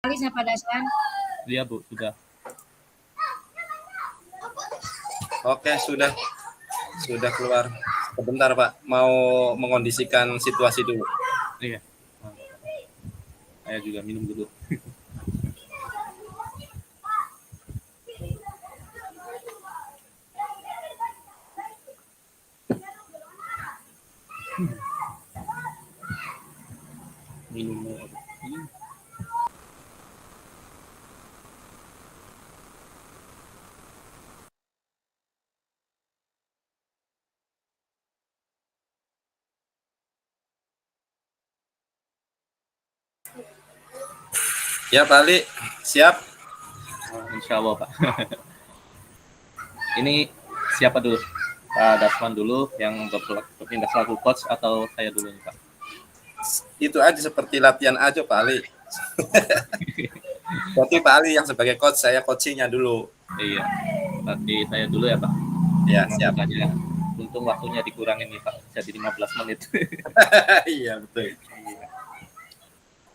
Alisnya Pak Daswan. Iya Bu, sudah. Oke, sudah keluar. Sebentar Pak, mau mengondisikan situasi dulu. Iya. Saya juga minum dulu. Minum. Ya Pak Ali, siap? Insya Allah Pak. Ini siapa dulu? Pak Dasman dulu yang berpindah selaku coach atau saya dulu nih Pak? Itu aja seperti latihan aja Pak Ali. Berarti Pak Ali yang sebagai coach, saya coachingnya dulu. Iya, berarti saya dulu ya Pak. Ya, siap. Aja. Untung waktunya dikurangin nih Pak, jadi 15 menit. Iya, betul.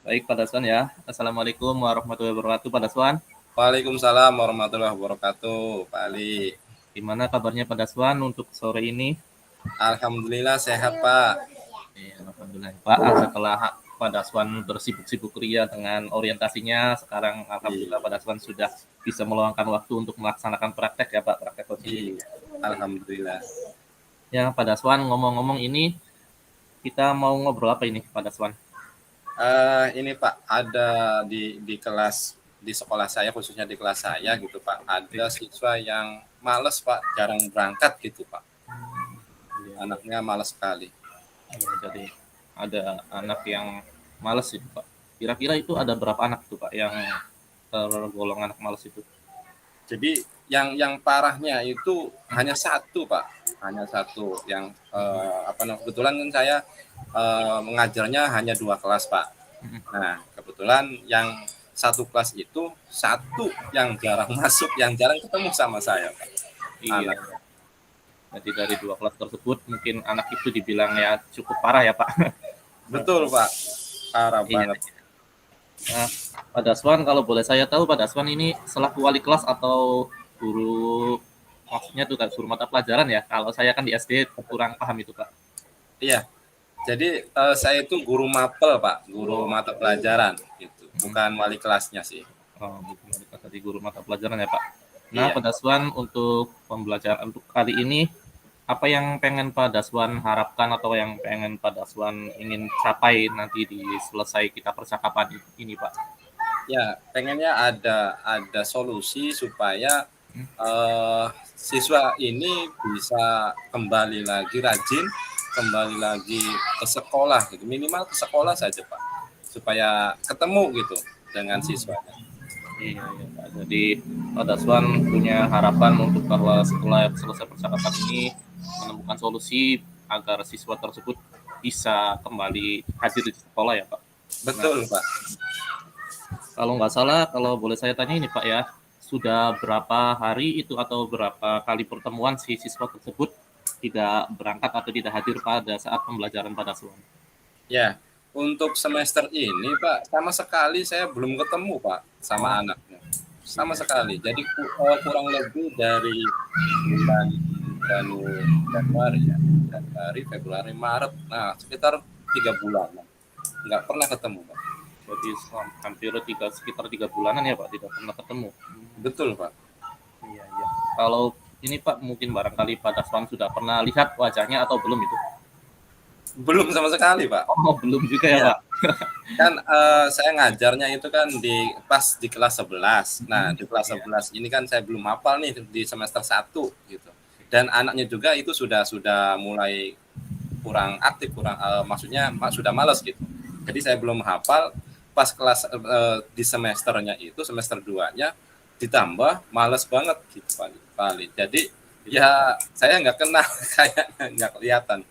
Baik Pak Daswan ya. Assalamualaikum warahmatullahi wabarakatuh Pak Daswan. Waalaikumsalam warahmatullahi wabarakatuh Pak Ali. Gimana kabarnya Pak Daswan untuk sore ini? Alhamdulillah sehat Pak. Ya, alhamdulillah Pak. Setelah Pak Daswan bersibuk-sibuk ria dengan orientasinya, sekarang alhamdulillah Pak Daswan sudah bisa meluangkan waktu untuk melaksanakan praktek ya Pak, praktek coaching. Alhamdulillah. Ya Pak Daswan, ngomong-ngomong ini kita mau ngobrol apa ini Pak Daswan? Ini Pak, ada di kelas di sekolah saya, khususnya di kelas saya gitu Pak, ada siswa yang males Pak, jarang berangkat gitu Pak. Anaknya malas sekali. Jadi ada anak yang malas itu Pak. Kira-kira itu ada berapa anak tuh Pak yang tergolong anak malas itu? Jadi yang parahnya itu hanya satu Pak, hanya satu yang kebetulan kan saya mengajarnya hanya 2 kelas Pak. Nah kebetulan yang satu kelas itu satu yang jarang masuk, yang jarang ketemu sama saya Pak. Iya. Jadi dari 2 kelas tersebut mungkin anak itu dibilang ya cukup parah ya Pak. Betul Pak, parah banget. Nah, Pak Daswan, kalau boleh saya tahu Pak Daswan ini selaku wali kelas atau guru, maksudnya tuh guru mata pelajaran ya? Kalau saya kan di SD kurang paham itu Pak. Iya, jadi saya itu guru mapel Pak, guru mata pelajaran gitu, bukan wali kelasnya sih. Oh, bukan wali kelas, jadi guru mata pelajaran ya Pak. Nah, Pak Daswan, untuk pembelajaran untuk kali ini, apa yang pengen Pak Daswan harapkan atau yang pengen Pak Daswan ingin capai nanti di selesai kita percakapan ini Pak? Ya, pengennya ada solusi supaya siswa ini bisa kembali lagi rajin, kembali lagi ke sekolah gitu, minimal ke sekolah saja Pak, supaya ketemu gitu dengan siswanya. Iya Pak. Jadi Pak Daswan punya harapan untuk bahwa setelah selesai percakapan ini menemukan solusi agar siswa tersebut bisa kembali hadir di sekolah ya Pak. Betul Pak. Kalau nggak salah, kalau boleh saya tanya ini Pak ya, sudah berapa hari itu atau berapa kali pertemuan si siswa tersebut tidak berangkat atau tidak hadir pada saat pembelajaran Pak Daswan? Ya, untuk semester ini Pak, sama sekali saya belum ketemu Pak sama anaknya. Sama sekali. Jadi kurang lebih dari bulan Januari, Februari, Maret. Nah, sekitar 3 bulan. Nggak pernah ketemu Pak. Jadi hampir sekitar 3 bulanan ya Pak, tidak pernah ketemu. Betul Pak. Iya. Kalau ini Pak, mungkin barangkali Pak Daswan sudah pernah lihat wajahnya atau belum itu? Belum sama sekali Pak. Oh, belum juga ya Pak. Kan saya ngajarnya itu kan pas di kelas 11. Nah, di kelas 11 ini kan saya belum hafal nih di semester 1 gitu. Dan anaknya juga itu sudah mulai kurang aktif, maksudnya sudah malas gitu. Jadi saya belum hafal, pas kelas di semesternya itu, semester 2-nya ditambah malas banget gitu Pak. Jadi ya saya nggak kenal, kayaknya nggak kelihatan.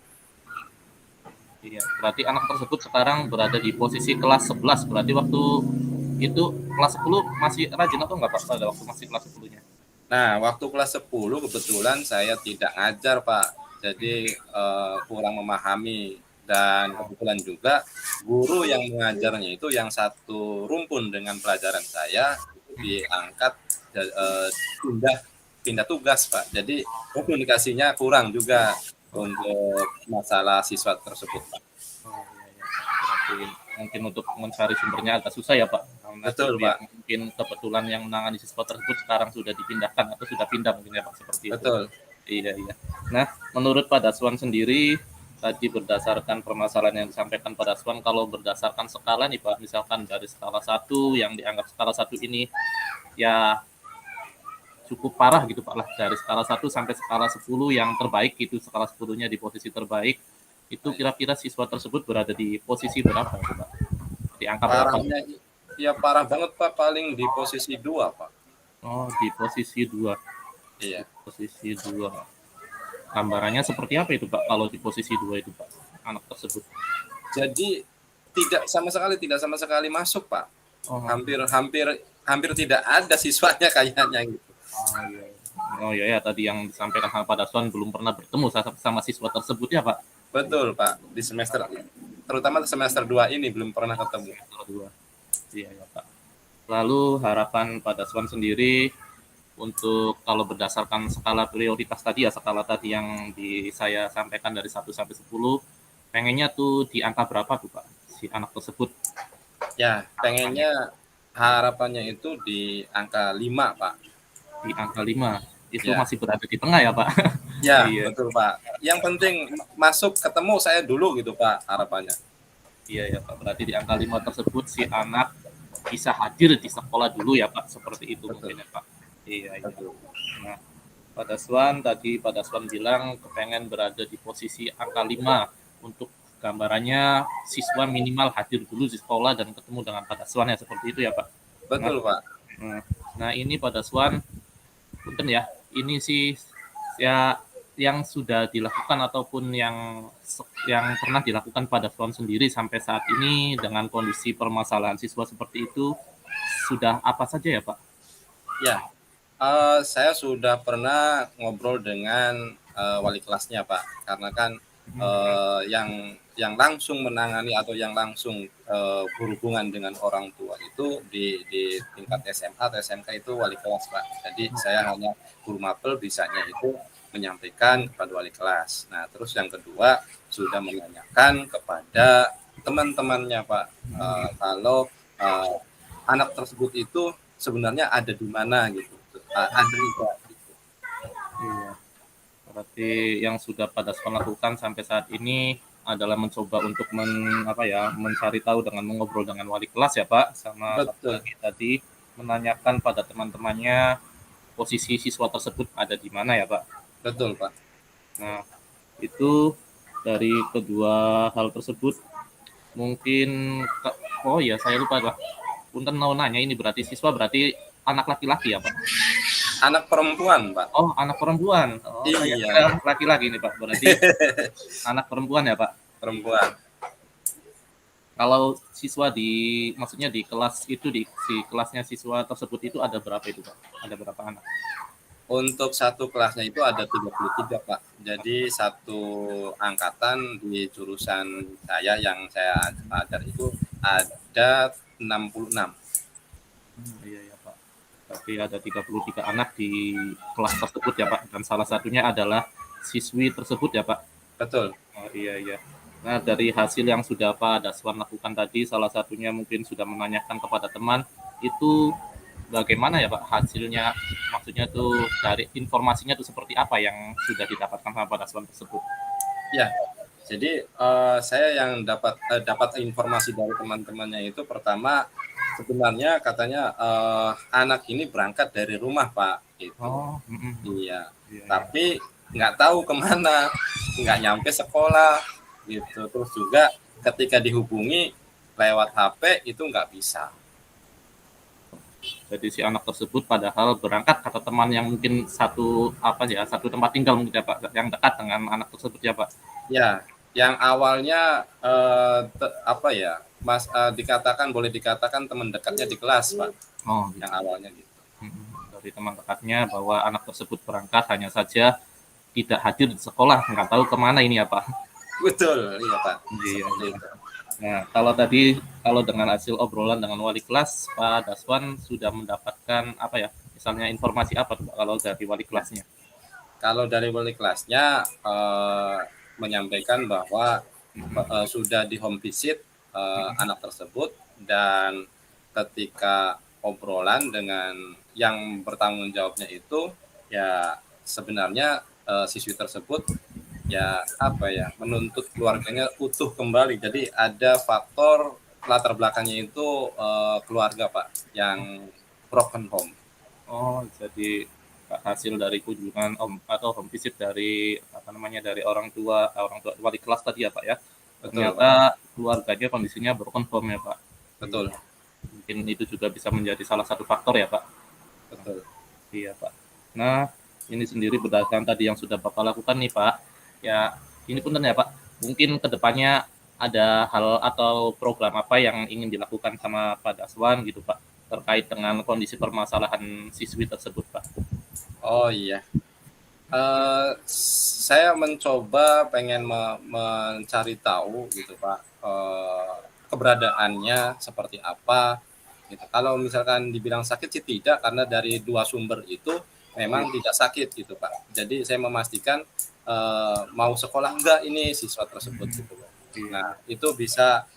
Iya, berarti anak tersebut sekarang berada di posisi kelas 11. Berarti waktu itu kelas 10 masih rajin atau enggak Pak pada waktu masih kelas 10-nya? Nah, waktu kelas 10 kebetulan saya tidak ngajar Pak. Jadi kurang memahami Dan kebetulan juga guru yang mengajarnya itu yang satu rumpun dengan pelajaran saya itu diangkat pindah pindah tugas, Pak. Jadi komunikasinya kurang juga untuk masalah siswa tersebut, Pak. Oh, iya, iya. Berarti mungkin untuk mencari sumbernya agak susah ya Pak, karena Betul, guru Pak. yang mungkin kebetulan yang menangani siswa tersebut sekarang sudah dipindahkan atau sudah pindah mungkin ya Pak, seperti itu. Betul. Iya, iya. Nah, menurut Pak Daswan sendiri, tadi berdasarkan permasalahan yang disampaikan Pak Daswan, kalau berdasarkan skala nih Pak, misalkan dari skala 1 yang dianggap skala 1 ini ya cukup parah gitu Pak lah, dari skala 1 sampai skala 10 yang terbaik itu, skala 10-nya di posisi terbaik, itu kira-kira siswa tersebut berada di posisi berapa itu Pak? Di angka berapa? Parahnya ya parah banget, Pak, paling di posisi 2, Pak. Oh, di posisi 2. Iya. Posisi 2. Gambarannya seperti apa itu Pak kalau di posisi 2 itu Pak, anak tersebut? Jadi tidak sama sekali masuk, Pak. Oh, Hampir tidak ada siswanya kayaknya gitu. oh iya. Oh iya ya, tadi yang disampaikan sama Pak Daswan belum pernah bertemu sama siswa tersebut ya Pak? Betul, Pak. Di semester terutama semester 2 ini belum pernah ketemu. Semester 2. Iya ya Pak. Lalu harapan Pak Daswan sendiri untuk kalau berdasarkan skala prioritas tadi ya, skala tadi yang saya sampaikan dari 1 sampai 10, pengennya tuh di angka berapa tuh Pak, si anak tersebut? Ya, pengennya harapannya itu di angka 5, Pak. Di angka 5. Itu Ya. masih berada di tengah ya Pak? Ya, Iya. betul, Pak. Yang penting masuk ketemu saya dulu gitu, Pak, harapannya. Iya ya Pak, berarti di angka 5 tersebut si anak bisa hadir di sekolah dulu ya Pak, seperti itu. Betul. Mungkin ya Pak. Iya, iya. Betul. Nah, Pak Daswan bilang kepengen berada di posisi angka 5 untuk gambarannya siswa minimal hadir dulu di sekolah dan ketemu dengan Pak Daswan ya, seperti itu ya Pak. Betul, Pak. Nah ini Pak Daswan, punten ya, ini sih ya yang sudah dilakukan ataupun yang pernah dilakukan Pak Daswan sendiri sampai saat ini dengan kondisi permasalahan siswa seperti itu, sudah apa saja ya Pak? Ya, saya sudah pernah ngobrol dengan wali kelasnya, Pak, karena kan yang langsung menangani atau yang langsung berhubungan dengan orang tua itu di tingkat SMA atau SMK itu wali kelas, Pak. Jadi saya hanya guru mapel bisanya itu menyampaikan kepada wali kelas. Nah, terus yang kedua sudah menanyakan kepada teman-temannya, Pak, kalau anak tersebut itu sebenarnya ada di mana gitu, ada juga. Gitu. Iya. Berarti yang sudah Pak Daswan lakukan sampai saat ini adalah mencoba untuk mencari tahu dengan mengobrol dengan wali kelas ya Pak, sama satu lagi tadi menanyakan pada teman-temannya posisi siswa tersebut ada di mana ya Pak. Betul, Pak. Nah, itu dari kedua hal tersebut mungkin oh ya saya lupa Pak. Punten mau nanya ini berarti siswa berarti anak laki-laki ya Pak? Anak perempuan, Pak. Oh, anak perempuan. Oh, iya. Laki-laki nih Pak. Berarti anak perempuan ya Pak? Perempuan. Kalau siswa maksudnya di kelas itu si kelasnya siswa tersebut itu ada berapa itu Pak? Ada berapa anak? Untuk satu kelasnya itu ada 33, Pak. Jadi satu angkatan di jurusan saya yang saya ajar itu ada 66. Iya ya Pak. Tapi ada 33 anak di kelas tersebut ya Pak. Dan salah satunya adalah siswi tersebut ya Pak. Betul. Oh iya. Nah dari hasil yang sudah Pak Daswan lakukan tadi, salah satunya mungkin sudah menanyakan kepada teman, itu bagaimana ya Pak hasilnya, maksudnya tuh dari informasinya tuh seperti apa yang sudah didapatkan sama Pak Daswan tersebut? Ya, jadi saya yang dapat informasi dari teman-temannya itu pertama sebenarnya katanya anak ini berangkat dari rumah, Pak. Gitu. Oh, iya. Tapi nggak tahu kemana, nggak nyampe sekolah, gitu. Terus juga ketika dihubungi lewat HP itu nggak bisa. Jadi si anak tersebut padahal berangkat kata teman yang mungkin satu tempat tinggal mungkin ya Pak, yang dekat dengan anak tersebut ya Pak. Ya, yang awalnya boleh dikatakan teman dekatnya di kelas Pak. Oh, yang awalnya gitu. Dari teman dekatnya bahwa anak tersebut berangkat hanya saja tidak hadir di sekolah, nggak tahu kemana ini ya Pak. Betul, iya Pak. Iya, Seperti iya. itu. Nah, kalau dengan hasil obrolan dengan wali kelas, Pak Daswan sudah mendapatkan apa ya? Misalnya informasi apa tuh Pak, kalau dari wali Ya. kelasnya? Kalau dari wali kelasnya menyampaikan bahwa sudah di home visit anak tersebut, dan ketika obrolan dengan yang bertanggung jawabnya itu, ya sebenarnya siswi tersebut ya apa ya, menuntut keluarganya utuh kembali. Jadi ada faktor latar belakangnya itu keluarga Pak, yang broken home. Oh, jadi hasil dari kunjungan atau home visit dari apa namanya dari orang tua wali kelas tadi ya Pak ya. Betul Pak, Ternyata keluarganya kondisinya broken home ya Pak. betul, Iya. Mungkin itu juga bisa menjadi salah satu faktor ya Pak. betul. Iya Pak. Nah, ini sendiri berdasarkan tadi yang sudah Bapak lakukan nih Pak. Ya, ini punten ya Pak. Mungkin kedepannya ada hal atau program apa yang ingin dilakukan sama Pak Daswan gitu Pak, terkait dengan kondisi permasalahan siswi tersebut Pak. Oh iya, saya mencoba pengen mencari tahu gitu Pak, keberadaannya seperti apa gitu. Kalau misalkan dibilang sakit sih tidak, karena dari dua sumber itu Iya. memang tidak sakit gitu Pak. Jadi saya memastikan mau sekolah enggak ini siswa tersebut gitu Pak. Iya. Nah itu bisa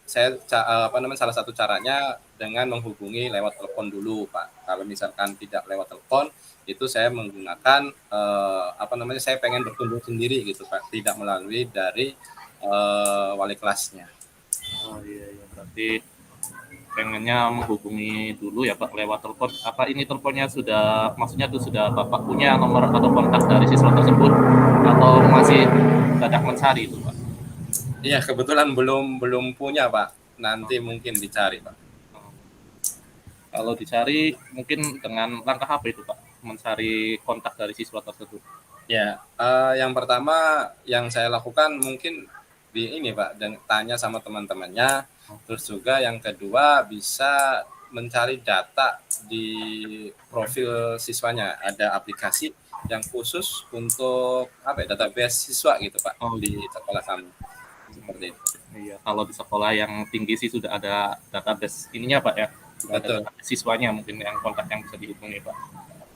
saya apa namanya, salah satu caranya dengan menghubungi lewat telepon dulu Pak. Kalau misalkan tidak lewat telepon, itu saya menggunakan apa namanya, saya pengen berkunjung sendiri gitu Pak, tidak melalui dari wali kelasnya. Oh iya iya berarti pengennya menghubungi dulu ya Pak lewat telepon. Apa ini teleponnya sudah maksudnya tuh sudah Bapak punya nomor atau kontak dari siswa tersebut atau masih dadak mencari itu Pak? Iya kebetulan belum belum punya Pak, nanti mungkin dicari Pak. Kalau dicari mungkin dengan langkah apa itu Pak? Mencari kontak dari siswa tersebut. Ya, yang pertama yang saya lakukan mungkin di ini Pak, dan tanya sama teman-temannya. Terus juga yang kedua bisa mencari data di profil siswanya. Ada aplikasi yang khusus untuk apa ya, database siswa gitu Pak, Oh di gitu. sekolah kami. Seperti itu. Iya, kalau di sekolah yang tinggi sih sudah ada database ininya Pak ya. Sudah ada Betul, database siswanya mungkin yang kontak yang bisa dihubungi Pak.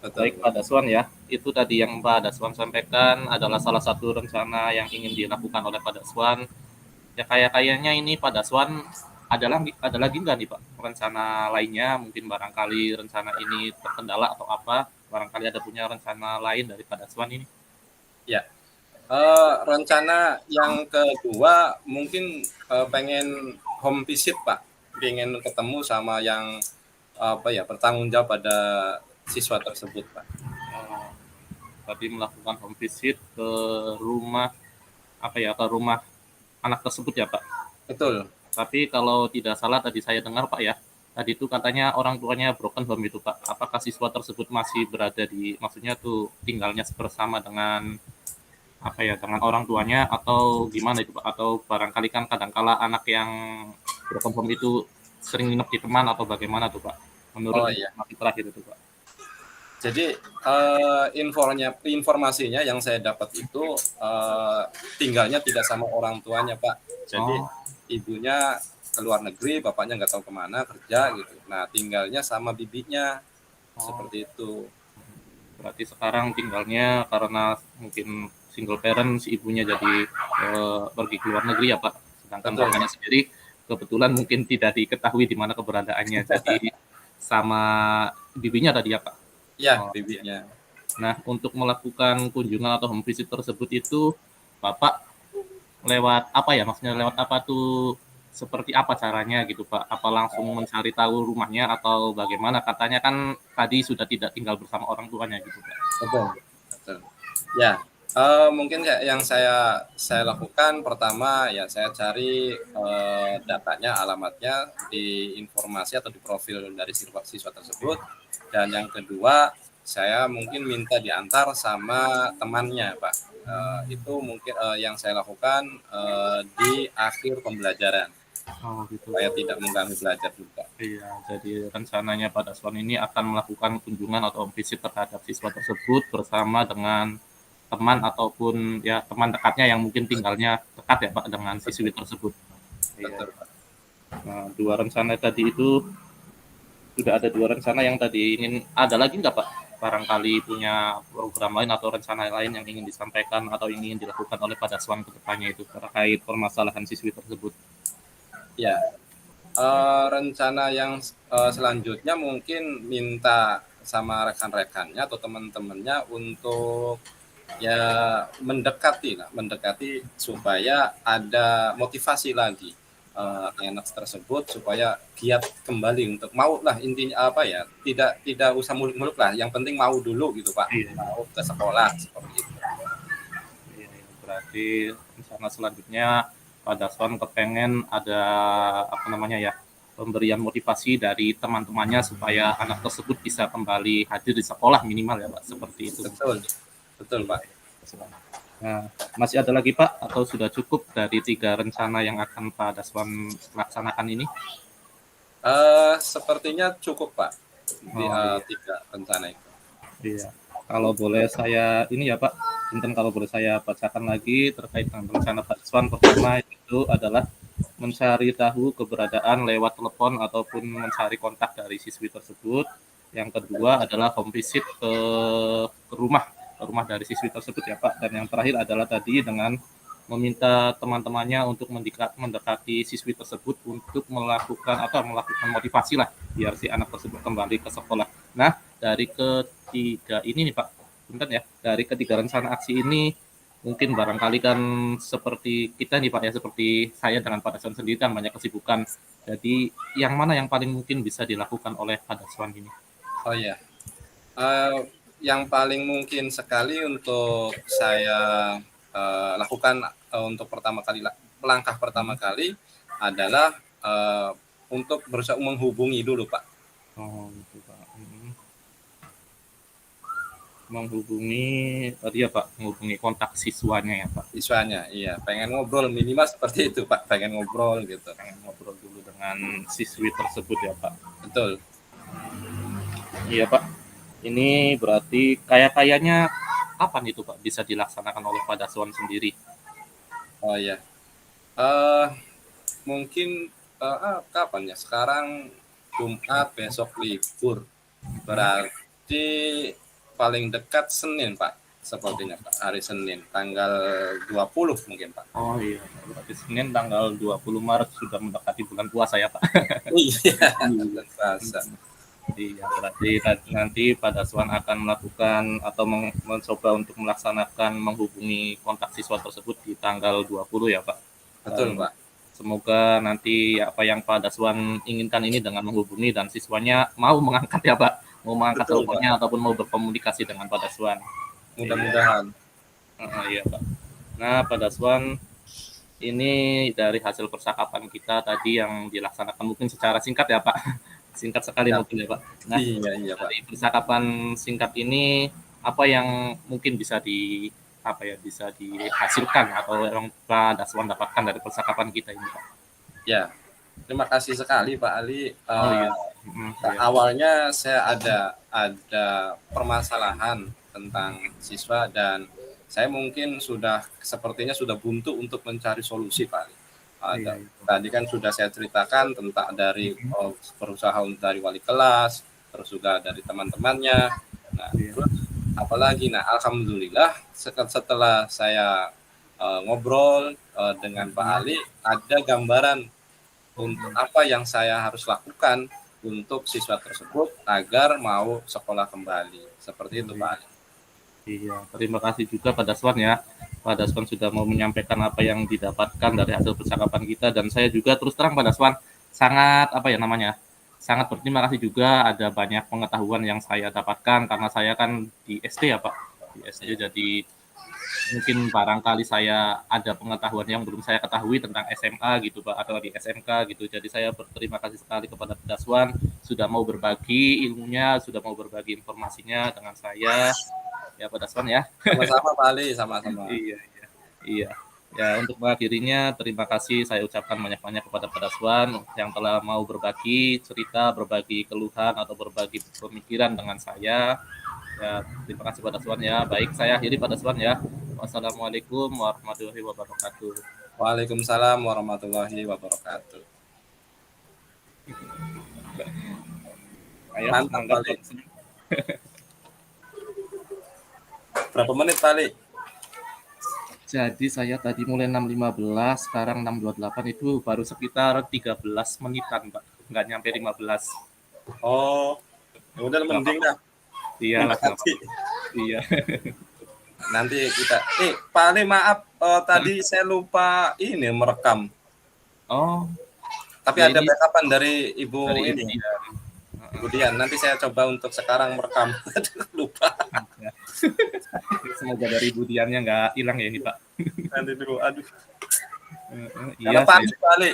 betul, Baik Pak Daswan ya, itu tadi yang Pak Daswan sampaikan adalah salah satu rencana yang ingin dilakukan oleh Pak Daswan. Ya kayaknya ini Pak Daswan ada lagi nggak nih Pak rencana lainnya? Mungkin barangkali rencana ini terkendala atau apa? Barangkali ada punya rencana lain dari Pak Daswan ini? ya. Rencana yang kedua mungkin pengen home visit Pak, pengen ketemu sama yang apa ya, bertanggung jawab pada siswa tersebut Pak. Oh, tadi melakukan home visit ke rumah apa ya? Ke rumah anak tersebut ya Pak. Betul, Tapi kalau tidak salah tadi saya dengar Pak ya, tadi itu katanya orang tuanya broken home itu Pak. Apakah siswa tersebut masih berada di, maksudnya tuh tinggalnya bersama dengan apa ya, dengan orang tuanya atau gimana itu Pak? Atau barangkali kan kadangkala anak yang broken home itu sering nginep di teman atau bagaimana tuh Pak? Menurut oh iya. informasi terakhir itu Pak. Jadi informasinya yang saya dapat itu tinggalnya tidak sama orang tuanya Pak. Jadi Oh, ibunya ke luar negeri, bapaknya nggak tahu kemana kerja gitu. Nah tinggalnya sama bibinya, oh, seperti itu. berarti sekarang tinggalnya karena mungkin single parent, si ibunya jadi pergi ke luar negeri ya Pak. Sedangkan Betul, bapaknya sendiri kebetulan mungkin tidak diketahui di mana keberadaannya. Jadi sama bibinya tadi ya Pak. ya Oh, iya. bibinya. Nah, untuk melakukan kunjungan atau home visit tersebut itu Bapak lewat apa ya? Maksudnya lewat apa tuh? Seperti apa caranya gitu Pak? Apa langsung mencari tahu rumahnya atau bagaimana? Katanya kan tadi sudah tidak tinggal bersama orang tuanya gitu Pak. Betul, betul. Ya, mungkin yang saya lakukan pertama ya saya cari datanya, alamatnya di informasi atau di profil dari siswa tersebut, dan yang kedua saya mungkin minta diantar sama temannya Pak. Itu mungkin yang saya lakukan di akhir pembelajaran Oh gitu. supaya tidak mengganggu belajar juga. Iya, jadi rencananya pada Daswan ini akan melakukan kunjungan atau home visit terhadap siswa tersebut bersama dengan teman ataupun ya teman dekatnya yang mungkin tinggalnya dekat ya Pak dengan siswi tersebut. Iya. Betul, Pak. Nah, 2 rencana tadi itu sudah ada 2 rencana yang tadi ingin ada lagi nggak Pak? Barangkali punya program lain atau rencana lain yang ingin disampaikan atau ingin dilakukan oleh Pak Daswan ke depannya itu terkait permasalahan siswi tersebut. Ya, rencana yang selanjutnya mungkin minta sama rekan-rekannya atau teman-temannya untuk ya mendekati supaya ada motivasi lagi anak tersebut supaya giat kembali untuk mau lah, intinya apa ya, tidak usah muluk-muluk lah, yang penting mau dulu gitu Pak, Iya. mau ke sekolah seperti itu. Iya, berarti rencana selanjutnya Pak Daswan kepengen ada apa namanya ya pemberian motivasi dari teman-temannya supaya anak tersebut bisa kembali hadir di sekolah minimal ya Pak seperti itu. Betul, betul Pak. Nah, masih ada lagi Pak atau sudah cukup dari 3 rencana yang akan Pak Daswan laksanakan ini? Sepertinya cukup Pak di Oh, iya. 3 rencana itu. Iya. Kalau boleh saya ini ya Pak, mungkin kalau boleh saya bacakan lagi terkait dengan rencana Pak Daswan. Pertama itu adalah mencari tahu keberadaan lewat telepon ataupun mencari kontak dari siswi tersebut. Yang kedua adalah home visit ke rumah dari siswi tersebut ya Pak. Dan yang terakhir adalah tadi dengan meminta teman-temannya untuk mendekati siswi tersebut untuk melakukan motivasi lah biar si anak tersebut kembali ke sekolah. Nah, dari ketiga ini nih Pak, punten ya, dari ketiga rencana aksi ini mungkin barangkali kan seperti kita nih Pak ya, seperti saya dengan Pak Daswan sendiri kan banyak kesibukan. Jadi yang mana yang paling mungkin bisa dilakukan oleh Pak Daswan ini? Oh ya, yang paling mungkin sekali untuk saya lakukan untuk langkah pertama kali adalah untuk berusaha menghubungi dulu Pak. Oh, gitu Pak. Menghubungi tadi ya Pak, menghubungi kontak siswanya ya Pak. Siswanya, iya, pengen ngobrol minimal seperti itu Pak, pengen ngobrol gitu. Pengen ngobrol dulu dengan siswi tersebut ya Pak. Betul. Iya Pak. Ini berarti kayaknya kapan itu Pak bisa dilaksanakan oleh Pak Daswan sendiri? Oh ya, mungkin kapan ya? Sekarang Jumat, besok libur. Berarti paling dekat Senin, Pak. Sepertinya, Pak. Hari Senin, tanggal 20 mungkin, Pak. Oh iya, berarti Senin tanggal 20 Maret sudah mendekati bulan puasa ya Pak. Iya, terasa. Iya, berarti nanti Pak Daswan akan melakukan atau mencoba untuk melaksanakan menghubungi kontak siswa tersebut di tanggal 20 ya Pak. Betul, Pak. Semoga nanti apa yang Pak Daswan inginkan ini dengan menghubungi dan siswanya mau mengangkat ya Pak, mau mengangkat Betul, teleponnya Pak. ataupun mau berkomunikasi dengan Pak Daswan. Mudah-mudahan. Iya Pak. Nah Pak Daswan, ini dari hasil percakapan kita tadi yang dilaksanakan mungkin secara singkat ya Pak, singkat sekali Ya. mungkin ya Pak. Nah Iya, Pak. dari percakapan singkat ini apa yang mungkin bisa bisa dihasilkan atau yang Pak Daswan dapatkan dari percakapan kita ini Pak? Ya, terima kasih sekali Pak Ali. Oh iya. Iya. Awalnya saya ada permasalahan tentang siswa dan saya mungkin sepertinya sudah buntu untuk mencari solusi Pak Ali. Iya. Tadi kan sudah saya ceritakan tentang dari berusaha dari wali kelas, terus juga dari teman-temannya. Nah, terus apalagi, alhamdulillah setelah saya ngobrol dengan Pak Ali, ada gambaran untuk apa yang saya harus lakukan untuk siswa tersebut agar mau sekolah kembali. Seperti itu Pak Ali. Iya, terima kasih juga Pak Daswan ya. Pak Daswan sudah mau menyampaikan apa yang didapatkan dari hasil percakapan kita dan saya juga terus terang Pak Daswan sangat sangat berterima kasih juga ada banyak pengetahuan yang saya dapatkan karena saya kan di SD ya Pak. Di SD jadi mungkin barangkali saya ada pengetahuan yang belum saya ketahui tentang SMA gitu Pak atau di SMK gitu. Jadi saya berterima kasih sekali kepada Pak Daswan sudah mau berbagi ilmunya, sudah mau berbagi informasinya dengan saya. Ya Pak Daswan ya. Sama-sama Pak Ali, sama-sama. Iya. Ya untuk mengakhirinya terima kasih saya ucapkan banyak-banyak kepada Pak Daswan yang telah mau berbagi cerita, berbagi keluhan atau berbagi pemikiran dengan saya. Ya, terima kasih Pak Daswan ya. Baik, saya akhiri Pak Daswan ya. Wassalamualaikum warahmatullahi wabarakatuh. Waalaikumsalam warahmatullahi wabarakatuh. Ayo, Mantap mangga Pak Pak. Ali. Berapa menit Pak Ali? Jadi saya tadi mulai 6.15, sekarang 6.28 itu baru sekitar 13 menitan, Pak. Nggak nyampe 15. Oh, ya udah Nggak mending apa-apa. dah. Iyalah, nggak Nanti, apa-apa. Iya. nanti kita. Pak Ali maaf, tadi saya lupa ini merekam. Oh, Tapi ya ada ini backupan dari Ibu dari Ibu ini, dia. Ibu Dian. Nanti saya coba untuk sekarang merekam. Lupa. Ya. Semoga dari Ibu Diannya nggak hilang ya ini, Pak. Nanti dulu. Aduh. Iya, Karena panik Pak Ali.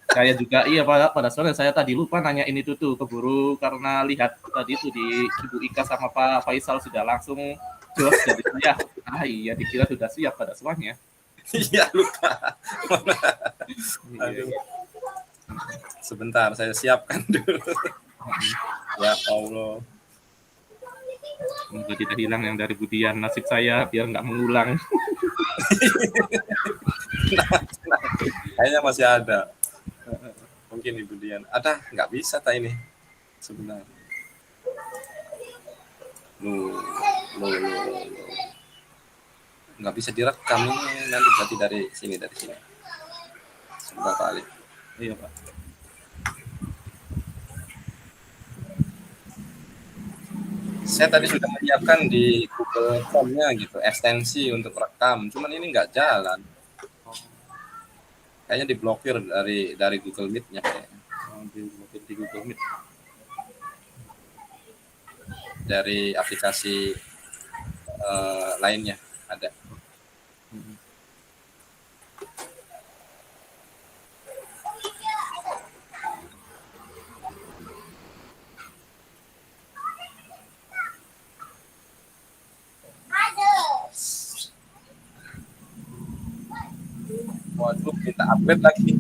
saya juga iya pada sore saya tadi lupa nanya ini tuh keburu karena lihat tadi tuh di Ibu Ika sama Pak Faisal sudah langsung jos jadi saya iya dikira sudah siap pada semuanya. Iya lupa. Iya, Aduh. iya. Sebentar, saya siapkan dulu. Ya Allah. Semoga tidak hilang yang dari Budian nasib saya biar nggak mengulang. Kayaknya masih ada. Mungkin Ibu Dian. Ada, nggak bisa tak ini. Sebentar. Loh. Nggak bisa direkam ini. Nanti berarti dari sini. Sebentar Pak Ali. Iya Pak. Saya tadi sudah menyiapkan di Google Chrome-nya gitu, ekstensi untuk rekam. Cuman ini nggak jalan. Kayaknya diblokir dari Google Meet-nya kayaknya. Di Google Meet. Dari aplikasi lainnya ada. Waduh, minta upgrade lagi.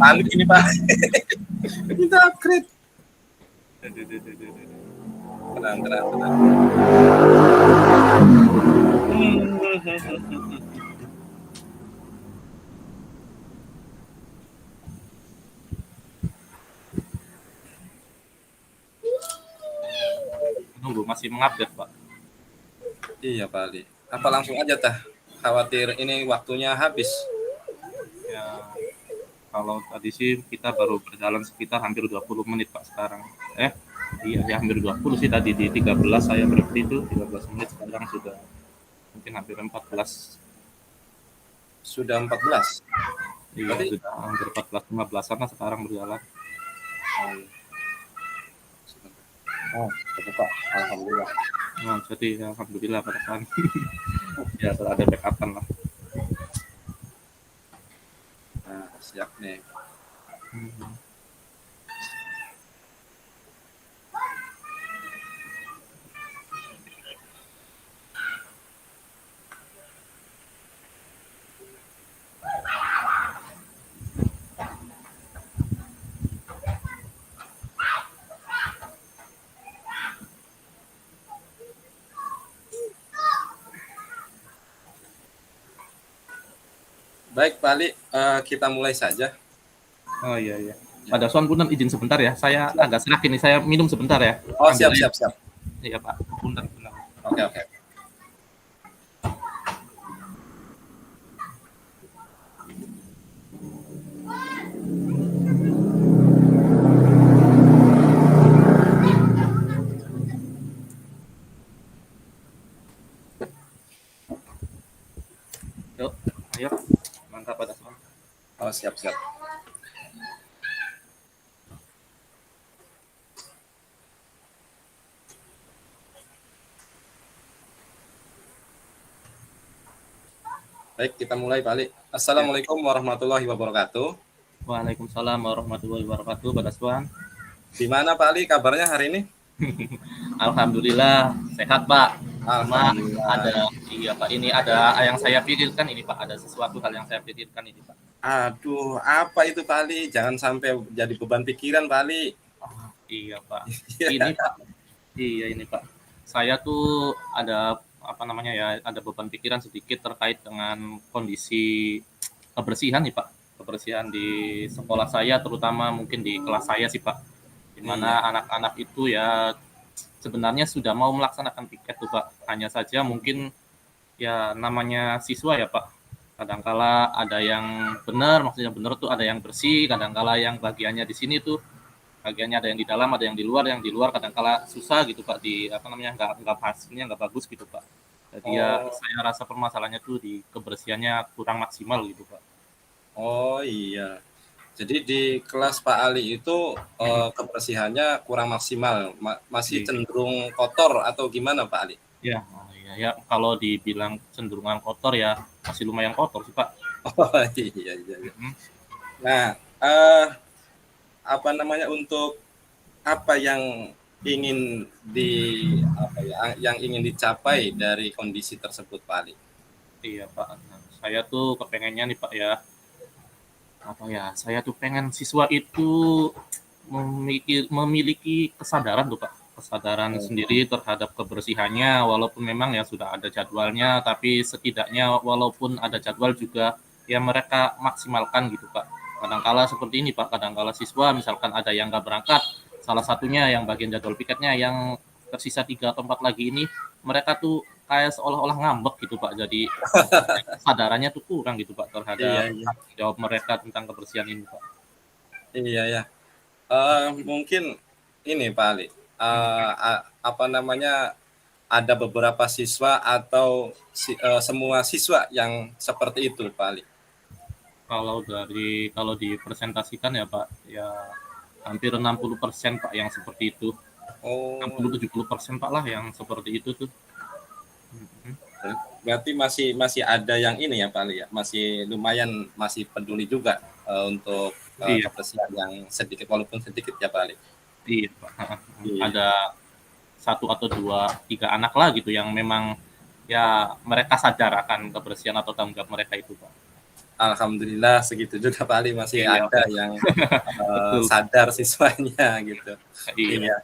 Panik ini Pak. Minta upgrade. Tenang. Nunggu masih mengupdate Pak. Iya Pak Ali. Apa langsung aja tah? Khawatir ini waktunya habis. Ya, kalau tadi sih kita baru berjalan sekitar hampir 20 menit Pak sekarang. Iya ya hampir 20 sih tadi di 13 saya berhenti itu 13 menit sekarang sudah mungkin hampir 14. Sudah 14. Iya Berarti- sudah hampir 14 15-an lah sekarang berjalan. Oh, betul Pak. Alhamdulillah. Nah, jadi ya, alhamdulillah pada saat ya sudah ada backupan lah. Nah, siap nih. Baik Pak Ali, kita mulai saja. Oh iya. Pada Son punten izin sebentar ya. Saya agak serak ini. Saya minum sebentar ya. Oh, Ambil siap. air. Iya Pak. Punten. Oke. Yuk, ayo. Mantap pada Son. Oh, siap. Baik, kita mulai Pak Ali. Assalamualaikum warahmatullahi wabarakatuh. Waalaikumsalam warahmatullahi wabarakatuh pada Son. Gimana Pak Ali kabarnya hari ini? Alhamdulillah sehat Pak. Cuma Alhamdulillah. iya Pak, ini ada yang saya pikirkan ini Pak, ada sesuatu hal yang saya pikirkan ini Pak. Aduh, apa itu Pak Ali? Jangan sampai jadi beban pikiran Pak Ali. Iya Pak. Iya. Ini Pak, Iya ini Pak, saya tuh ada apa namanya ya, ada beban pikiran sedikit terkait dengan kondisi kebersihan nih Pak, kebersihan di sekolah saya terutama mungkin di kelas saya sih Pak, di Iya. mana anak-anak itu ya sebenarnya sudah mau melaksanakan piket tuh Pak, hanya saja mungkin ya namanya siswa ya Pak, kadangkala ada yang benar, maksudnya benar tuh ada yang bersih, kadangkala yang bagiannya di sini tuh bagiannya ada yang di dalam, ada yang di luar kadangkala susah gitu Pak di apa namanya nggak hasilnya nggak bagus gitu Pak. Jadi ya Oh, saya rasa permasalahannya tuh di kebersihannya kurang maksimal gitu Pak. oh iya. Jadi di kelas Pak Ali itu Mhm. kebersihannya kurang maksimal, masih Iya. cenderung kotor atau gimana Pak Ali? Ya, oh iya ya kalau dibilang cenderungan kotor ya masih lumayan kotor sih Pak. Oh iya iya iya. Mhm. Nah, apa namanya untuk apa yang ingin di apa ya yang ingin dicapai dari kondisi tersebut Pak Ali? Iya Pak. Nah, saya tuh kepengennya nih Pak ya apa ya saya tuh pengen siswa itu memiliki kesadaran tuh Pak, kesadaran Oh, sendiri terhadap kebersihannya walaupun memang ya sudah ada jadwalnya tapi setidaknya walaupun ada jadwal juga ya mereka maksimalkan gitu Pak. Kadangkala seperti ini Pak, kadangkala siswa misalkan ada yang nggak berangkat, salah satunya yang bagian jadwal piketnya yang tersisa 3 atau 4 lagi ini mereka tuh kayak seolah-olah ngambek gitu Pak. Jadi kesadarannya tuh kurang gitu Pak iya terhadap iya tanggung jawab mereka tentang kebersihan ini Pak. iya ya. Mungkin ini Pak Ali, Hmm. apa namanya ada beberapa siswa atau semua siswa yang seperti itu Pak Ali. Kalau dipresentasikan ya Pak, ya hampir 60% Pak yang seperti itu. Oh, 60-70% Pak lah yang seperti itu tuh. Mhm. berarti masih masih ada yang ini ya Pak Ali ya, masih lumayan masih peduli juga untuk Iya, kebersihan yang sedikit walaupun sedikit ya Pak Ali. iya Pak. Iya. Ada satu atau dua, tiga anak lah gitu yang memang ya mereka sadar akan kebersihan atau tanggung jawab mereka itu Pak. Alhamdulillah segitu juga Pak Ali masih Iya, ada yang betul. sadar siswanya gitu. Iya. Iya.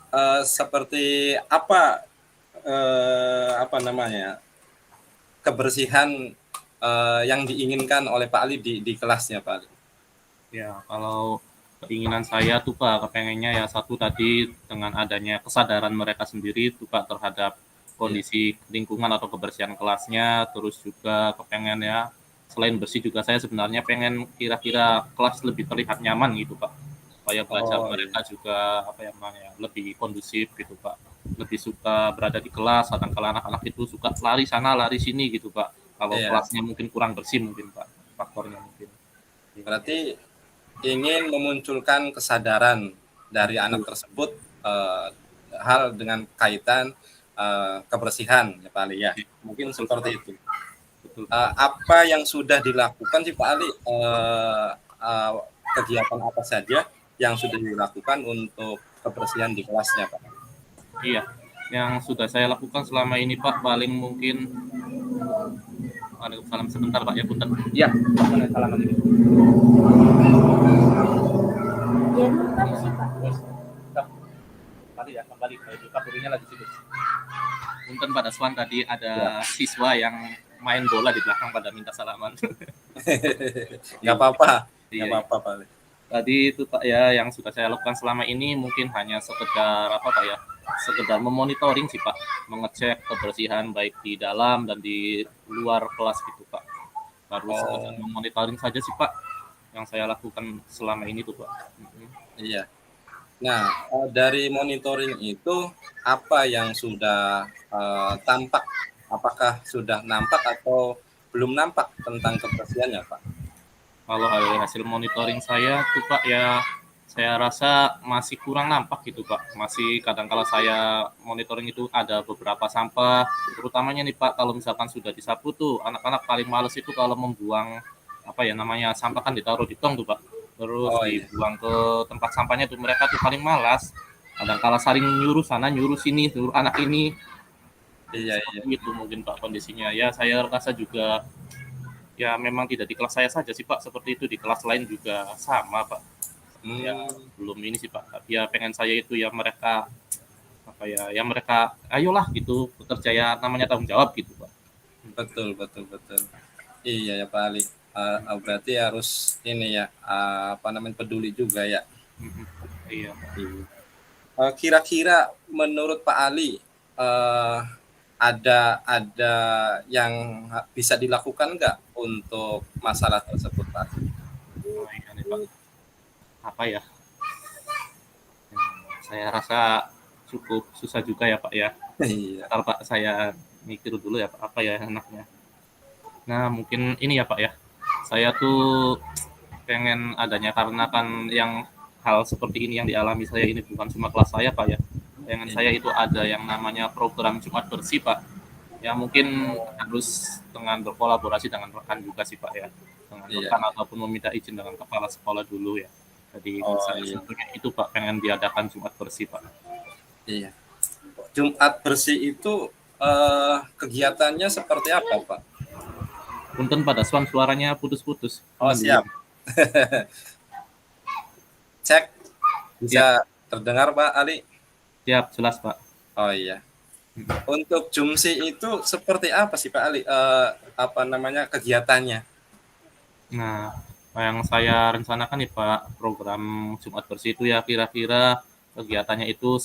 Eh, Seperti apa namanya kebersihan yang diinginkan oleh Pak Ali di kelasnya Pak Ali. Ya, kalau keinginan saya tuh Pak, kepengennya ya satu tadi dengan adanya kesadaran mereka sendiri tuh Pak terhadap Iya. kondisi lingkungan atau kebersihan kelasnya, terus juga kepengen ya selain bersih juga saya sebenarnya pengen kira-kira kelas lebih terlihat nyaman gitu Pak, supaya belajar Oh iya. mereka juga apa ya namanya lebih kondusif gitu Pak, lebih suka berada di kelas, kadang-kala anak-anak itu suka lari sana lari sini gitu Pak, kalau Iya. kelasnya mungkin kurang bersih mungkin Pak, faktornya mungkin. Iya. Berarti ingin memunculkan kesadaran dari anak Betul, tersebut hal dengan kaitan kebersihan ya Pak Ali ya. Mungkin betul Pak. seperti itu. Betul Pak. Apa yang sudah dilakukan sih Pak Ali? Uh, Kegiatan apa saja yang sudah dilakukan untuk kebersihan di kelasnya Pak? Iya, yang sudah saya lakukan selama ini Pak paling mungkin Waalaikumsalam sebentar Pak ya punten. Iya, Waalaikumsalam ini. Jeruk apa sih Pak? Kembali ya, kembali itu kaburnya lagi situ. Punten Pak Daswan tadi Ya, ada siswa yang main bola di belakang pada minta salaman. nggak apa-apa, nggak Iya, apa-apa Pak Ali. tadi itu Pak ya yang sudah saya lakukan selama ini mungkin hanya sekedar apa Pak ya, sekedar memonitoring sih Pak, mengecek kebersihan baik di dalam dan di luar kelas gitu Pak. Baru sekedar Oh memonitoring saja sih Pak yang saya lakukan selama ini tuh Pak. iya. Nah, dari monitoring itu apa yang sudah tampak? Apakah sudah nampak atau belum nampak tentang kebersihannya, Pak? Kalau dari hasil monitoring saya tuh Pak ya saya rasa masih kurang nampak gitu Pak. Masih kadang kala saya monitoring itu ada beberapa sampah, terutamanya nih Pak kalau misalkan sudah disapu tuh anak-anak paling males itu kalau membuang apa ya namanya sampah kan ditaruh di tong tuh Pak. Terus Oh iya, dibuang ke tempat sampahnya tuh mereka tuh paling malas. Kadang kala saling nyuruh sana nyuruh sini, nyuruh anak ini iya, iya. seperti itu mungkin Pak kondisinya. Ya saya rasa juga ya memang tidak di kelas saya saja sih Pak, seperti itu di kelas lain juga sama Pak. Ya Hmm, belum ini sih Pak. Tapi ya pengen saya itu ya mereka apa ya mereka ayolah gitu bekerja ya namanya tanggung jawab gitu Pak. betul betul betul. Iya ya Pak Ali. Berarti harus ini ya, apa namanya, peduli juga ya. Mhm. Iya Pak. Iya. Kira-kira menurut Pak Ali, ada yang bisa dilakukan nggak untuk masalah tersebut, Pak? Oh iya nih Pak. Apa ya? Saya rasa cukup susah juga ya Pak ya. Iya, Ntar Pak saya mikir dulu ya Pak apa ya enaknya. Nah mungkin ini ya Pak ya. Saya tuh pengen adanya karena kan yang hal seperti ini yang dialami saya ini bukan cuma kelas saya Pak ya. Pengen saya itu ada yang namanya program Jumat Bersih Pak. Ya mungkin harus dengan berkolaborasi dengan rekan juga sih Pak ya. Dengan iya. rekan ataupun meminta izin dengan kepala sekolah dulu ya. Jadi Oh saya iya, sebetulnya itu Pak pengen diadakan Jumat Bersih Pak. iya. Jumat bersih itu kegiatannya seperti apa, Pak? Punten pada Swan suaranya putus-putus. Oh siap. Cek, Siap, bisa terdengar Pak Ali? siap jelas Pak. Oh iya. Untuk Jumsi itu seperti apa sih Pak Ali? Apa namanya, kegiatannya? Nah, yang saya rencanakan nih Pak, program Jumat Bersih itu ya kira-kira kegiatannya itu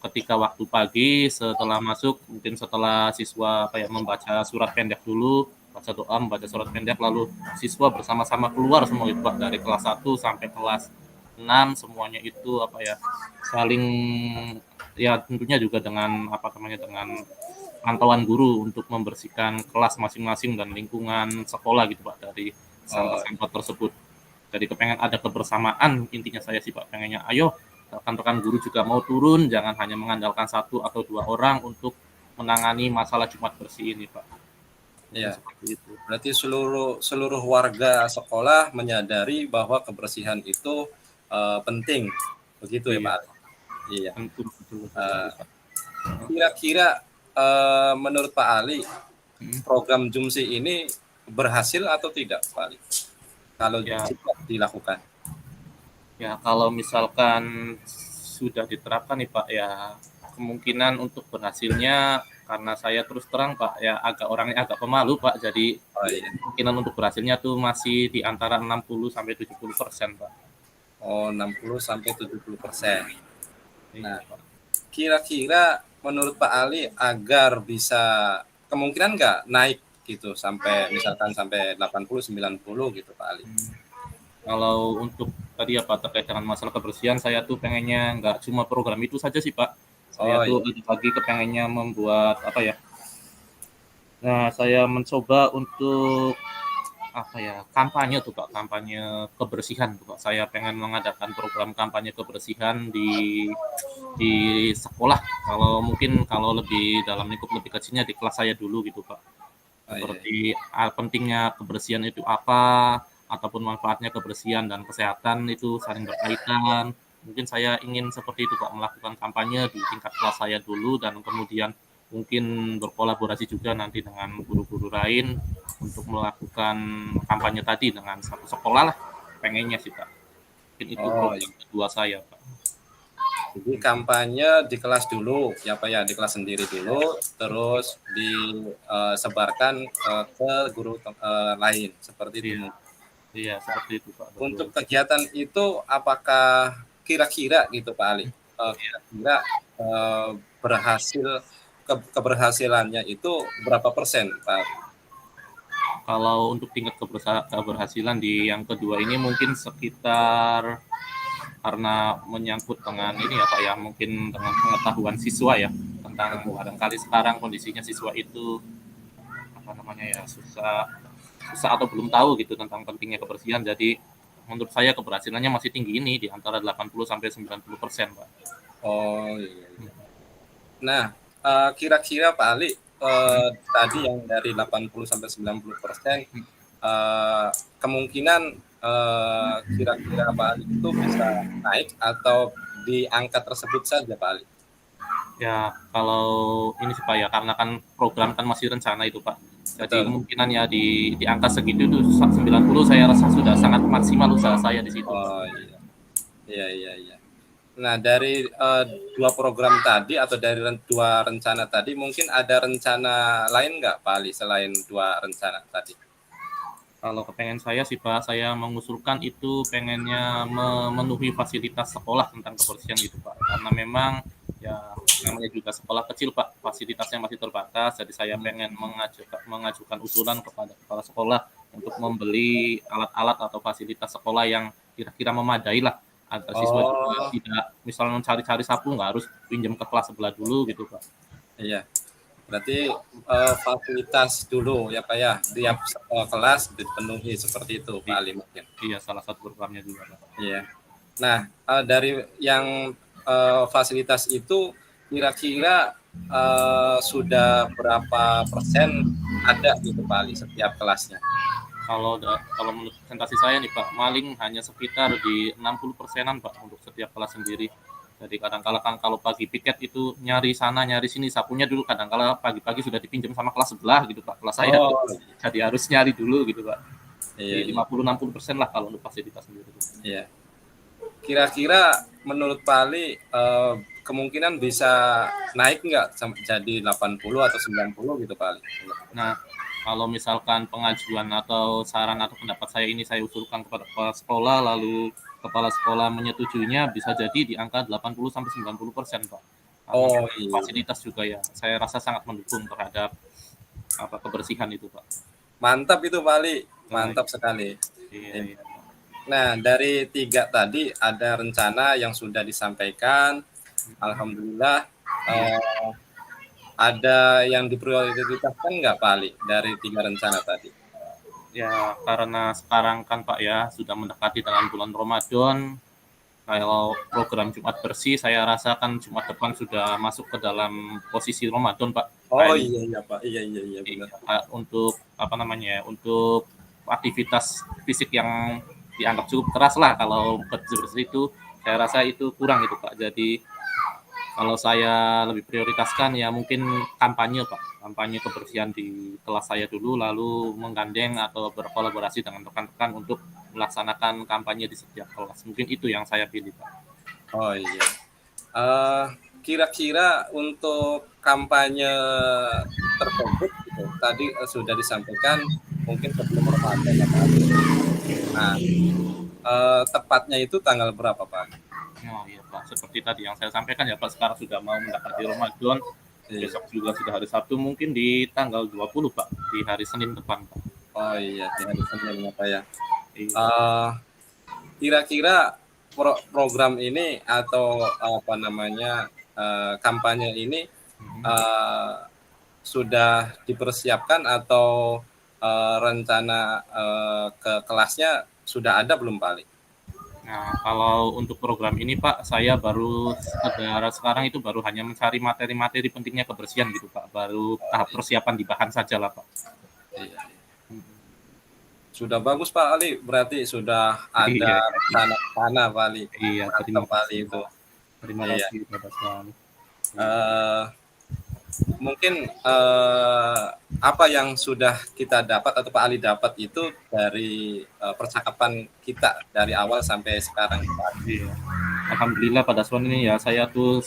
ketika waktu pagi setelah masuk, mungkin setelah siswa apa ya membaca surat pendek dulu, baca doa, membaca surat pendek, lalu siswa bersama-sama keluar semua itu Pak dari kelas 1 sampai kelas 6 semuanya itu apa ya saling ya tentunya juga dengan apa namanya dengan pantauan guru untuk membersihkan kelas masing-masing dan lingkungan sekolah gitu Pak dari Oh, sampah-sampah tersebut. Jadi kepengen ada kebersamaan intinya saya sih Pak pengennya ayo rekan-rekan guru juga mau turun jangan hanya mengandalkan satu atau dua orang untuk menangani masalah Jumat bersih ini Pak. Mungkin iya. seperti itu. Berarti seluruh seluruh warga sekolah menyadari bahwa kebersihan itu penting, begitu ya Iya, Pak Ali? Iya. betul betul betul Eh, sekali Pak. Kira-kira menurut Pak Ali, Hmm. program Jumsi ini berhasil atau tidak, Pak Ali? Kalau Ya, jika dilakukan? ya kalau misalkan sudah diterapkan nih Pak ya kemungkinan untuk berhasilnya karena saya terus terang Pak ya agak orangnya agak pemalu Pak jadi Oh iya. kemungkinan untuk berhasilnya tuh masih di antara 60 sampai 70% Pak. Oh, 60-70%. Iya Nah, Pak. kira-kira menurut Pak Ali agar bisa kemungkinan nggak naik gitu sampai misalkan sampai 80-90 gitu Pak Ali? Kalau untuk tadi apa terkait dengan masalah kebersihan saya tuh pengennya nggak cuma program itu saja sih Pak. Saya Oh tuh iya. ada lagi kepengennya membuat apa ya? Nah, saya mencoba untuk apa ya kampanye tuh Pak, kampanye kebersihan tuh Pak. Saya pengen mengadakan program kampanye kebersihan di sekolah. Kalau mungkin kalau lebih dalam lingkup lebih kecilnya di kelas saya dulu gitu Pak. Oh iya. Seperti pentingnya kebersihan itu apa, ataupun manfaatnya kebersihan dan kesehatan itu saling berkaitan. Mungkin saya ingin seperti itu Pak, melakukan kampanye di tingkat kelas saya dulu dan kemudian mungkin berkolaborasi juga nanti dengan guru-guru lain untuk melakukan kampanye tadi dengan satu sekolah lah pengennya sih Pak. Mungkin itu Oh iya. program kedua saya Pak. Jadi kampanye di kelas dulu, ya Pak ya, di kelas sendiri dulu, terus disebarkan ke guru lain, seperti itu. Iya, iya seperti itu Pak. Betul. Untuk kegiatan itu, apakah kira-kira gitu Pak Ali, kira-kira berhasil keberhasilannya itu berapa persen Pak Ali? Kalau untuk tingkat keberhasilan di yang kedua ini mungkin sekitar karena menyangkut dengan ini ya Pak ya, mungkin dengan pengetahuan siswa ya tentang barangkali sekarang kondisinya siswa itu apa namanya ya susah susah atau belum tahu gitu tentang pentingnya kebersihan. Jadi menurut saya keberhasilannya masih tinggi ini di antara 80 sampai 90% Pak. Oh iya. Nah, kira-kira Pak Ali, tadi yang dari 80 sampai 90%, kemungkinan kira-kira Pak Ali itu bisa naik atau di angka tersebut saja Pak Ali? Ya kalau ini sih Pak ya karena kan program kan masih rencana itu Pak. Jadi Betul. kemungkinan ya di angka segitu itu 90 saya rasa sudah sangat maksimal usaha saya di situ Pak. Oh iya. Iya, iya, iya. Nah, dari dua program tadi atau dari dua rencana tadi, mungkin ada rencana lain nggak Pak Ali selain dua rencana tadi? Kalau kepengen saya sih Pak, saya mengusulkan itu pengennya memenuhi fasilitas sekolah tentang kebersihan gitu Pak. Karena memang ya namanya juga sekolah kecil Pak, fasilitasnya masih terbatas. Jadi saya pengen mengajukan usulan kepada kepala sekolah untuk membeli alat-alat atau fasilitas sekolah yang kira-kira memadai lah agar siswa juga Oh, tidak misalnya cari-cari sapu nggak harus pinjam ke kelas sebelah dulu gitu Pak. iya. Berarti fasilitas dulu ya Pak ya, tiap kelas dipenuhi seperti itu Pak Ali mungkin. Iya, salah satu programnya juga Pak. Iya. Nah, dari yang fasilitas itu kira-kira sudah berapa persen ada gitu Pak Ali setiap kelasnya? Kalau menurut presentasi saya nih Pak, maling hanya sekitar di 60%-an Pak untuk setiap kelas sendiri. Jadi kadang-kala kan kalau pagi piket itu nyari sana nyari sini sapunya dulu kadang-kala pagi-pagi sudah dipinjam sama kelas sebelah gitu Pak. Kelas saya tuh. Oh, Jadi harus nyari dulu gitu Pak. iya, Di iya, 50-60% lah kalau untuk fasilitas sendiri. iya. Kira-kira menurut Pak Ali kemungkinan bisa naik nggak jadi 80 atau 90 gitu Pak Ali? Nah, kalau misalkan pengajuan atau saran atau pendapat saya ini saya usulkan kepada kepala sekolah, lalu kepala sekolah menyetujuinya bisa jadi di angka 80 sampai 90% Pak. Karena Oh iya, fasilitas juga ya, saya rasa sangat mendukung terhadap kebersihan itu Pak. mantap itu Pak Ali, mantap sekali. Iya, iya. Nah, dari tiga tadi ada rencana yang sudah disampaikan. Alhamdulillah ada yang diprioritaskan nggak Pak Ali dari tiga rencana tadi? Ya, karena sekarang kan Pak ya sudah mendekati dengan bulan Ramadan. Kalau program Jumat Bersih, saya rasa kan Jumat depan sudah masuk ke dalam posisi Ramadan, Pak. Oh iya iya Pak, iya iya iya benar. Untuk apa namanya ya, untuk aktivitas fisik yang dianggap cukup keras lah kalau bersih itu, saya rasa itu kurang itu Pak. Jadi kalau saya lebih prioritaskan ya mungkin kampanye Pak, kampanye kebersihan di kelas saya dulu, lalu menggandeng atau berkolaborasi dengan rekan-rekan untuk melaksanakan kampanye di setiap kelas. Mungkin itu yang saya pilih Pak. Oh iya. Kira-kira untuk kampanye tersebut gitu, tadi sudah disampaikan mungkin sebelum Ramadan ya Pak. Nah, tepatnya itu tanggal berapa Pak? Oh iya Pak, seperti tadi yang saya sampaikan ya Pak, sekarang sudah mau mendekati Ramadan, Iya. besok juga sudah hari Sabtu, mungkin di tanggal 20 Pak, di hari Senin depan Pak. Oh iya, di hari Senin ya Pak ya. Iya. Kira-kira program ini atau apa namanya kampanye ini sudah dipersiapkan atau rencana ke kelasnya sudah ada belum Pak Ali? Nah, kalau untuk program ini Pak, saya baru sekarang itu baru hanya mencari materi-materi pentingnya kebersihan gitu Pak, baru tahap persiapan di bahan saja lah Pak. Iya. Sudah bagus Pak Ali, berarti sudah ada Iya. tanah Pak Ali. Iya, terima Pak Ali kasih. itu. Terima Iya. kasih Pak Daswan. Mungkin apa yang sudah kita dapat atau Pak Ali dapat itu dari percakapan kita dari awal sampai sekarang Pak. Iya. Alhamdulillah Pak Daswan ini ya, saya tuh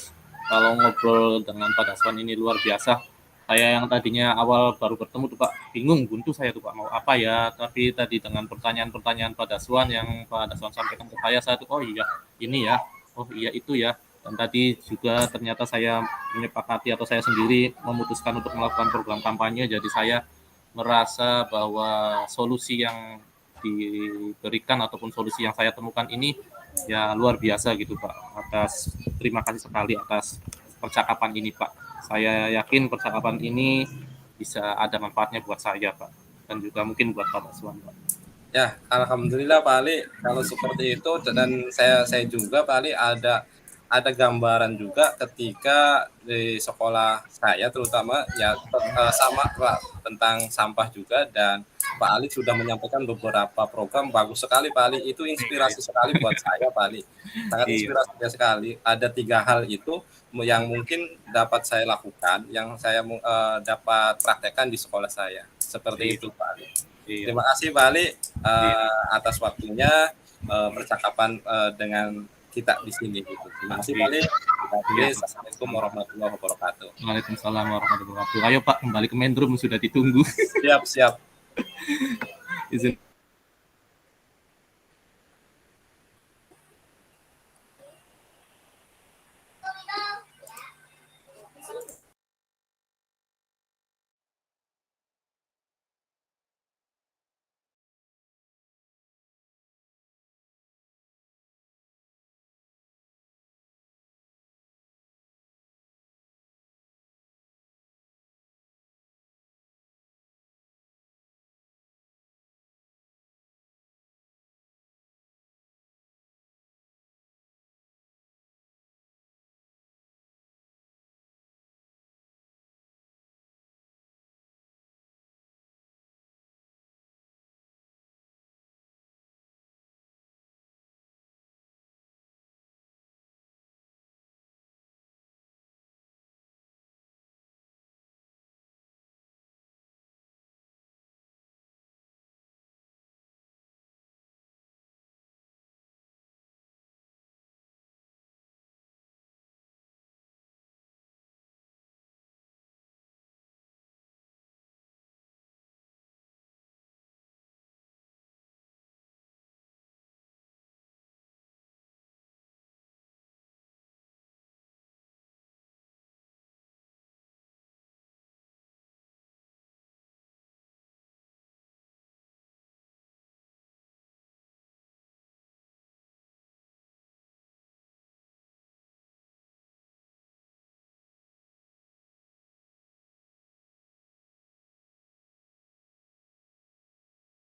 kalau ngobrol dengan Pak Daswan ini luar biasa. Saya yang tadinya awal baru bertemu tuh Pak, bingung, buntu saya tuh Pak, mau apa ya. Tapi tadi dengan pertanyaan-pertanyaan Pak Daswan yang Pak Daswan sampaikan ke saya tuh, oh iya, ini ya, oh iya itu ya. Dan tadi juga ternyata saya menyepakati atau saya sendiri memutuskan untuk melakukan program kampanye, jadi saya merasa bahwa solusi yang diberikan ataupun solusi yang saya temukan ini ya luar biasa gitu Pak. Terima kasih sekali atas percakapan ini Pak. Saya yakin percakapan ini bisa ada manfaatnya buat saya Pak, dan juga mungkin buat Pak Baswan Pak. Ya, alhamdulillah Pak Ali kalau seperti itu, dan saya juga Pak Ali ada gambaran juga ketika di sekolah saya terutama ya sama Pak tentang sampah juga, dan Pak Ali sudah menyampaikan beberapa program bagus sekali Pak Ali, itu inspirasi sekali buat saya Pak Ali, sangat inspirasi sekali. Ada 3 hal itu yang mungkin dapat saya lakukan, yang saya dapat praktekkan di sekolah saya seperti itu Pak Ali. Terima kasih Pak Ali atas waktunya percakapan dengan kita di sini gitu. Terima kasih Pak Lin. Assalamualaikum warahmatullahi wabarakatuh. Waalaikumsalam warahmatullahi wabarakatuh. Ayo Pak, kembali ke main room, sudah ditunggu. Siap. Izin